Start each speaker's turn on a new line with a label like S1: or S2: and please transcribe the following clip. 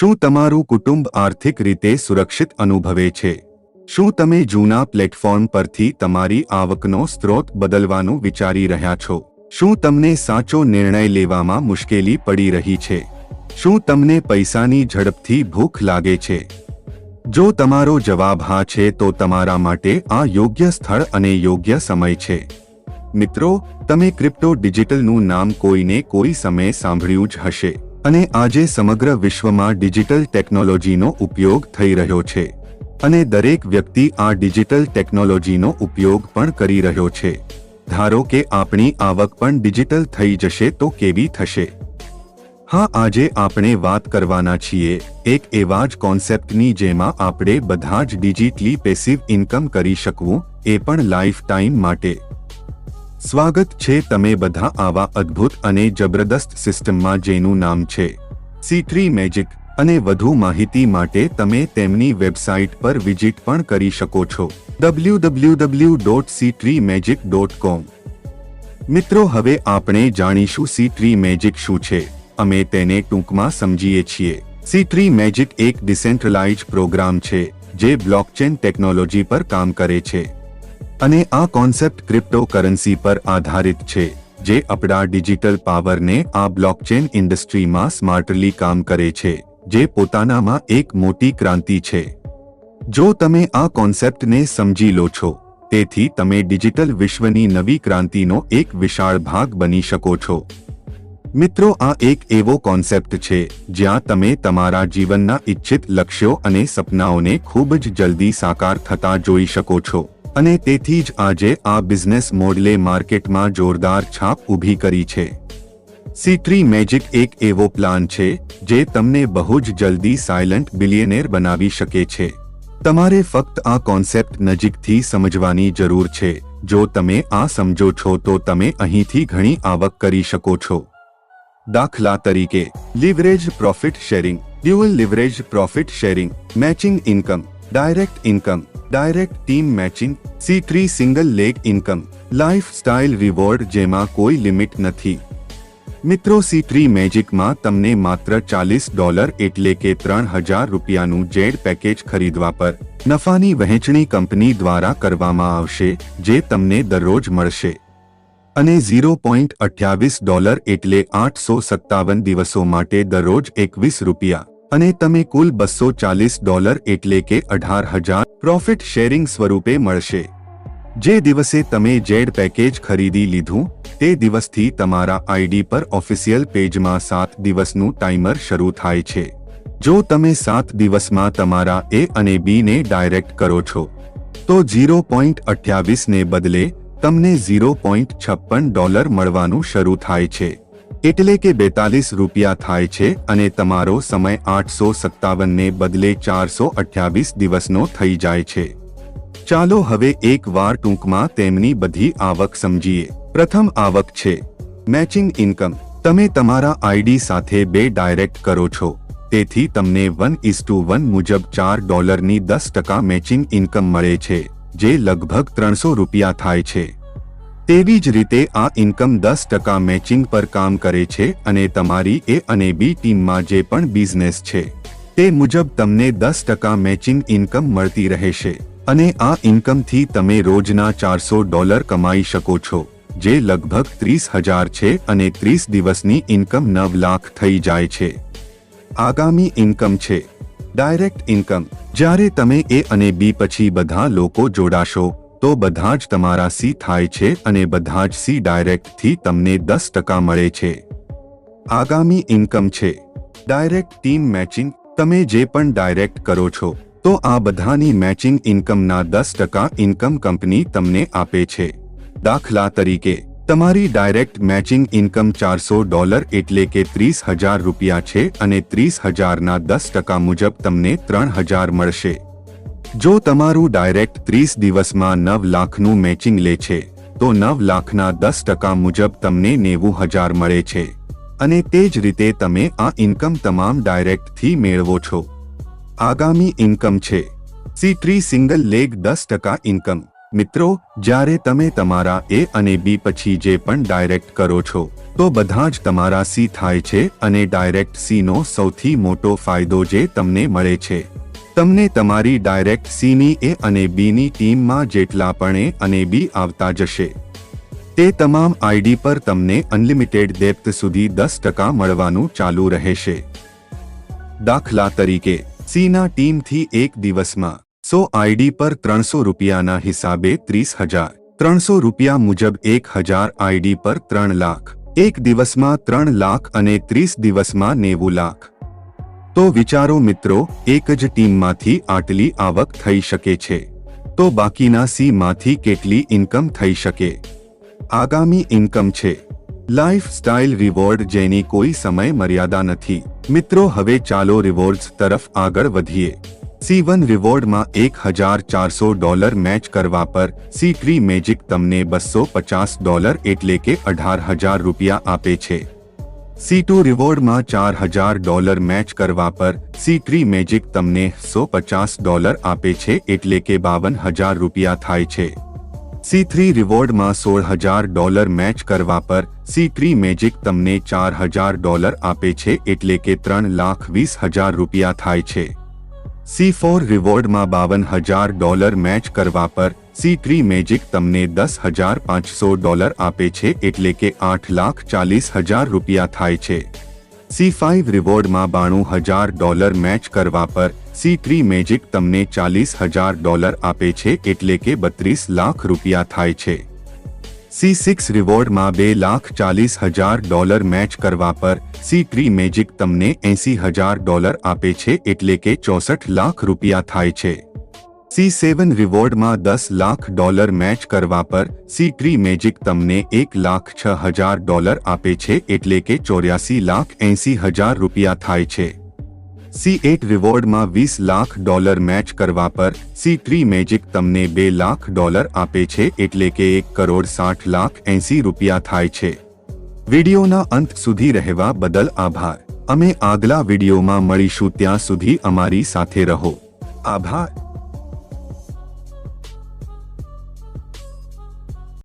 S1: શું તમારું કુટુંબ આર્થિક રીતે સુરક્ષિત અનુભવે છે? શું તમે જૂના પ્લેટફોર્મ પરથી તમારી આવકનો સ્ત્રોત બદલવાનું વિચારી રહ્યા છો? શું તમને સાચો નિર્ણય લેવામાં મુશ્કેલી પડી રહી છે? શું તમને પૈસાની ઝડપથી ભૂખ લાગે છે? જો તમારો જવાબ હા છે તો તમારા માટે આ યોગ્ય સ્થળ અને યોગ્ય સમય છે. મિત્રો, તમે ક્રિપ્ટો ડિજિટલનું નામ કોઈને કોઈ સમયે સાંભળ્યું જ હશે. અને આજે સમગ્ર વિશ્વમાં ડિજિટલ ટેકનોલોજીનો ઉપયોગ થઈ રહ્યો છે. અને દરેક વ્યક્તિ આ ડિજિટલ ટેકનોલોજીનો ઉપયોગ પણ કરી રહ્યો છે. ધારો કે આપણી આવક પણ ડિજિટલ થઈ જશે તો કેવી થશે? હા, આજે આપણે વાત કરવાના છીએ એક એવા જ કોન્સેપ્ટની જેમાં આપણે બધા જ ડિજિટલી પેસિવ ઇન્કમ કરી શકવું, એ પણ લાઈફ ટાઈમ માટે. સ્વાગત છે તમે બધા આવા અદ્ભુત અને જબરદસ્ત સિસ્ટમમાં જેનું નામ છે C3 મેજિક. અને વધુ માહિતી માટે તમે તેમની વેબસાઇટ પર વિઝિટ પણ કરી શકો છો www.c3magic.com. મિત્રો, હવે આપણે જાણીશું C3 મેજિક શું છે. અમે તેને ટૂંકમાં સમજીએ છીએ. C3 મેજિક એક ડિસેન્ટ્રલાઇઝ્ડ પ્રોગ્રામ છે જે બ્લોકચેન ટેકનોલોજી પર કામ કરે છે. અને આ કોન્સેપ્ટ ક્રિપ્ટોકરન્સી પર આધારિત છે જે આપણા ડિજિટલ પાવરને આ બ્લોકચેન ઇન્ડસ્ટ્રીમાં સ્માર્ટલી કામ કરે છે, જે પોતાનામાં એક મોટી ક્રાંતિ છે. જો તમે આ કોન્સેપ્ટને સમજી લો છો, તેથી તમે ડિજિટલ વિશ્વની નવી ક્રાંતિનો એક વિશાળ ભાગ બની શકો છો. મિત્રો, આ એક એવો કોન્સેપ્ટ છે જ્યાં તમે તમારા જીવનના ઇચ્છિત લક્ષ્યો અને સપનાઓને ખૂબ જ જલ્દી સાકાર થતા જોઈ શકો છો. અને તેથી જ આજે આ બિઝનેસ મોડલે માર્કેટમાં જોરદાર છાપ ઊભી કરી છે. C3 મેજિક એક એવો પ્લાન છે જે તમને બહુ જ જલ્દી સાયલન્ટ બિલિયનેર બનાવી શકે છે. તમારે ફક્ત આ કોન્સેપ્ટ નજીકથી સમજવાની જરૂર છે. જો તમે આ સમજો છો તો તમે અહીંથી ઘણી આવક કરી શકો છો. દાખલા તરીકે, leverage profit sharing, dual leverage profit sharing, matching income, direct income, direct team matching, C3 single leg income, life style reward જેમાં કોઈ લિમિટ નથી. મિત્રો, C3 મેજિકમાં તમને માત્ર $40 એટલે કે 3000 રૂપિયાનું જેડ પેકેજ ખરીદવા પર નફાની વહેંચણી કંપની દ્વારા કરવામાં આવશે, જે તમને દરરોજ મળશે. અને $0.28 એટલે 857 દિવસો માટે દરરોજ 21 રૂપિયા. અને તમે કુલ $240 એટલે કે 18000 પ્રોફિટ શેરિંગ સ્વરૂપે મળશે. જે દિવસે તમે જેડ પેકેજ ખરીદી લીધું તે દિવસથી તમારા આઈડી પર ઓફિશિયલ પેજમાં 7 દિવસનું ટાઈમર શરૂ થાય છે. જો તમે 7 દિવસમાં તમારા A અને B ને ડાયરેક્ટ કરો છો તો 0.28 ને બદલે તમને $0.56 મળવાનું શરૂ થાય છે. એટલે કે 42 રૂપિયા થાય છે અને તમારો સમય 857 ને બદલે 428 દિવસનો થઈ જાય છે. ચાલો હવે એક વાર ટૂંકમાં તેમની બધી આવક સમજીએ. પ્રથમ આવક છે મેચિંગ ઇન્કમ. તમે તમારા આઈડી સાથે 2 ડાયરેક્ટ કરો છો, તેથી તમને 1:1 મુજબ $4ની 10% મેચિંગ ઇન્કમ મળે છે, જે લગભગ 300 રૂપિયા થાય છે. તેવી જ રીતે આ ઇન્કમ 10% મેચિંગ પર કામ કરે છે અને તમારી A અને B ટીમમાં જે પણ બિઝનેસ છે તે મુજબ તમને 10% મેચિંગ ઇન્કમ મળતી રહેશે. અને આ ઇન્કમથી તમે રોજના $400 કમાઈ શકો છો, જે લગભગ 30,000 છે અને 30 દિવસની ઇન્કમ 9 લાખ થઈ જાય છે. આગામી ઇન્કમ છે ડાયરેક્ટ ઇન્કમ. જ્યારે તમે A અને B પછી બધા લોકો જોડાશો તો બધા જ તમારા C થાય છે અને બધા જ C ડાયરેક્ટથી તમને 10% મળે છે. આગામી ઇન્કમ છે ડાયરેક્ટ ટીમ મેચિંગ. તમે જે પણ ડાયરેક્ટ કરો છો તો આ બધાની મેચિંગ ઇન્કમના 10% ઇન્કમ કંપની તમને આપે છે. દાખલા તરીકે, તમારી ડાયરેક્ટ મેચિંગ ઇન્કમ $400 એટલે કે 30,000 રૂપિયા છે અને 30,000ના 10% મુજબ તમને 3,000 મળશે. જો તમારું ડાયરેક્ટ 30 દિવસમાં 9 લાખનું મેચિંગ લે છે તો 9 લાખના 10% મુજબ તમને 90,000 મળે છે. અને તે જ રીતે તમે આ ઇન્કમ તમામ ડાયરેક્ટથી મેળવો છો. આગામી ઇન્કમ છે C3 સિંગલ લેગ 10% ઇન્કમ. મિત્રો, જ્યારે તમે તમારા એ અને બી પછી જે પણ ડાયરેક્ટ કરો છો તો બધા જ તમારા સી થાય છે અને ડાયરેક્ટ સીનો સૌથી મોટો ફાયદો જે તમને મળે છે, તમને તમારી ડાયરેક્ટ સીની એ અને બીની ટીમમાં જેટલા પણ એ અને બી આવતા જશે તે તમામ આઈડી પર તમને અનલિમિટેડ ડેપ્થ સુધી 10% મળવાનું ચાલુ રહેશે. દાખલા તરીકે, સીના ટીમથી એક દિવસમાં 100 આઈડી પર 300 રૂપિયાના હિસાબે 30,000, 300 રૂપિયા મુજબ 1,000 આઈડી પર 3 લાખ, એક દિવસમાં 3 લાખ અને 30 દિવસમાં 90 લાખ. તો વિચારો મિત્રો, એક જ ટીમમાંથી આટલી આવક થઈ શકે છે તો બાકીના સી માંથી કેટલી ઇન્કમ થઈ શકે? આગામી ઇન્કમ છે લાઇફસ્ટાઇલ રિવોર્ડ, જેની કોઈ સમય મર્યાદા નથી. મિત્રો, હવે ચાલો રિવોર્ડ્સ તરફ આગળ વધીએ. C1 રિવોર્ડમાં $1,400 મેચ કરવા પર C3 મેજિક તમને $250 એટલે કે 18,000 રૂપિયા આપે છે. C2 રિવોર્ડમાં $4,000 મેચ કરવા પર C3 મેજિક તમને $150 આપે છે એટલે કે 52,000 રૂપિયા થાય છે. C3 રિવોર્ડમાં $16,000 મેચ કરવા પર C3 મેજિક તમને $4,000 આપે છે એટલે કે 3,20,000 રૂપિયા થાય છે. C4 રિવોર્ડમાં $52,000 મેચ કરવા પર C3 મેજિક તમને $10,500 આપે છે એટલે કે 8,40,000 રૂપિયા થાય છે. C5 રિવોર્ડમાં $92,000 મેચ કરવા પર C3 મેજિક તમને $40,000 આપે છે એટલે કે 32 લાખ રૂપિયા થાય છે. C6 રિવોર્ડમાં $2,40,000 મેચ કરવા પર C3 મેજિક તમને $80,000 આપે છે એટલે કે 64 લાખ રૂપિયા થાય છે. C7 રિવોર્ડમાં $10 લાખ મેચ કરવા પર C3 મેજિક તમને $1,06,000 આપે છે એટલે કે 84,80,000 રૂપિયા થાય છે. C8 રિવોર્ડમાં $20 લાખ મેચ કરવા પર C3 મેજિક તમને $2 લાખ આપે છે એટલે કે 1,60,80,000 રૂપિયા થાય છે. વિડીયોના અંત સુધી રહેવા બદલ આભાર. અમે આગલા વિડીયોમાં મળીશું, ત્યાં સુધી અમારી સાથે રહો. આભાર.